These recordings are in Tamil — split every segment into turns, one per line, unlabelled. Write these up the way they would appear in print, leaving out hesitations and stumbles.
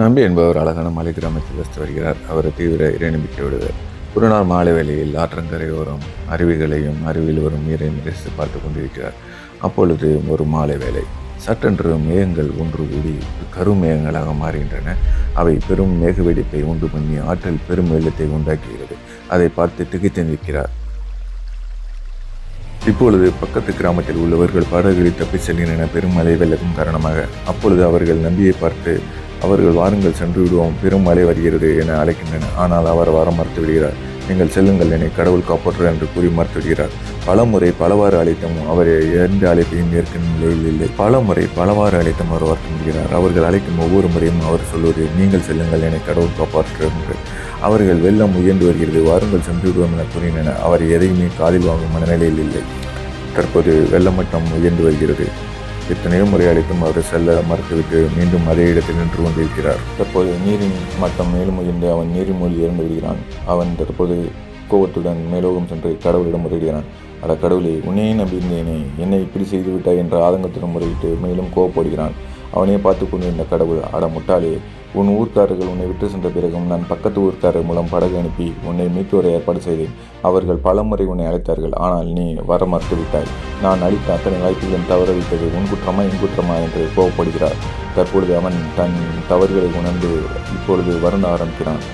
நம்பி என்பவர் அழகான மலை கிராமத்தில் வசித்து வருகிறார். அவர் தீவிர இறைநம்பிக்கை விடுவர். ஒரு நாள் மாலை வேளையில் ஆற்றங்கரையோரம் அருவிகளையும் அருவியில் வரும் நீரையும் ரசித்து பார்த்து கொண்டிருக்கிறார். அப்பொழுது ஒரு மாலை வேலை. சட்டென்று மேகங்கள் ஒன்று கூடி கருமேகங்களாக மாறுகின்றன. அவை பெரும் மேக வெடிப்பை உண்டு பண்ணி ஆற்றில் பெரும் வெள்ளத்தை உண்டாக்குகிறது. அதை பார்த்து திகைத்து நிற்கிறார். இப்பொழுது பக்கத்து கிராமத்தில் உள்ளவர்கள் படகுகளில் தப்பி செல்கின்றன, பெரும் மழை வெள்ளத்தின் காரணமாக. அப்பொழுது அவர்கள் நம்பியை பார்த்து, அவர்கள் வாருங்கள் சென்று விடுவோம், பெரும் மழை வருகிறது என அழைக்கின்றனர். ஆனால் அவர் வர மறுத்து விடுகிறார். நீங்கள் செல்லுங்கள், என்னை கடவுள் காப்பாற்று என்று கூறி மறுத்து விடுகிறார். பலமுறை பலவாறு அழைத்தும் அவர் எந்த அழைப்பையும் ஏற்கும் நிலையில் இல்லை. பலவாறு அழைத்தும் அவர் வருத்தமுகிறார். அவர்கள் அழைக்கும் ஒவ்வொரு முறையும் அவர் சொல்வது, நீங்கள் செல்லுங்கள், என்னை கடவுள் காப்பாற்று என்று. அவர்கள் வெள்ளம் உயர்ந்து வருகிறது, வாருங்கள் சென்று விடுவோம் என கூறினர். அவர் எதையுமே காதில் வாங்கும் மனநிலையில் இல்லை. தற்போது வெள்ள மட்டம் உயர்ந்து வருகிறது. எத்தனையோ முறை அழைத்தும் அவர் செல்ல மறுத்துவிட்டு மீண்டும் அதே இடத்தில் நின்று கொண்டிருக்கிறார். தற்போது நீரின் மட்டம் மேலும் உயர்ந்து அவன் நீரின் மூழ்கி இறந்து விடுகிறான். அவன் தற்போது கோபத்துடன் மேலோகம் சென்று கடவுளிடம் முறையிடுகிறான். அட கடவுளே, உன்னையே நம்பியிருந்தேனே, என்னை இப்படி செய்து விட்டாய் என்ற ஆதங்கத்துடன் முறையிட்டு மேலும் கோவப்படுகிறான். அவனே பார்த்து கொண்டிருந்த கடவுள், அட முட்டாளே, உன் ஊர்க்காரர்கள் உன்னை விட்டு சென்ற பிறகும் நான் பக்கத்து ஊர்க்காரர் மூலம் படகு அனுப்பி உன்னை மீட்டு வர ஏற்பாடு செய்தேன். அவர்கள் பலமுறை உன்னை அழைத்தார்கள், ஆனால் நீ வர மறுத்து விட்டாய். நான் அளித்த அத்தனை வாய்ப்புகளும் தவறவிட்டது உன் குற்றமா என் குற்றமா என்று கோவப்படுகிறார். தற்பொழுது அவன் தன் தவறுகளை உணர்ந்து இப்பொழுது வருந்த ஆரம்பிக்கிறான்.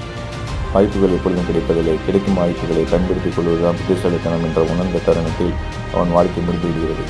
வாய்ப்புகள் எப்பொழுதும் கிடைப்பதில்லை, கிடைக்கும் வாய்ப்புகளை பயன்படுத்திக் கொள்வதுதான் புத்திசாலித்தனம் என்ற உணர்ந்த தருணத்தில் அவன் வாழ்க்கை முடிந்துவிடுகிறது.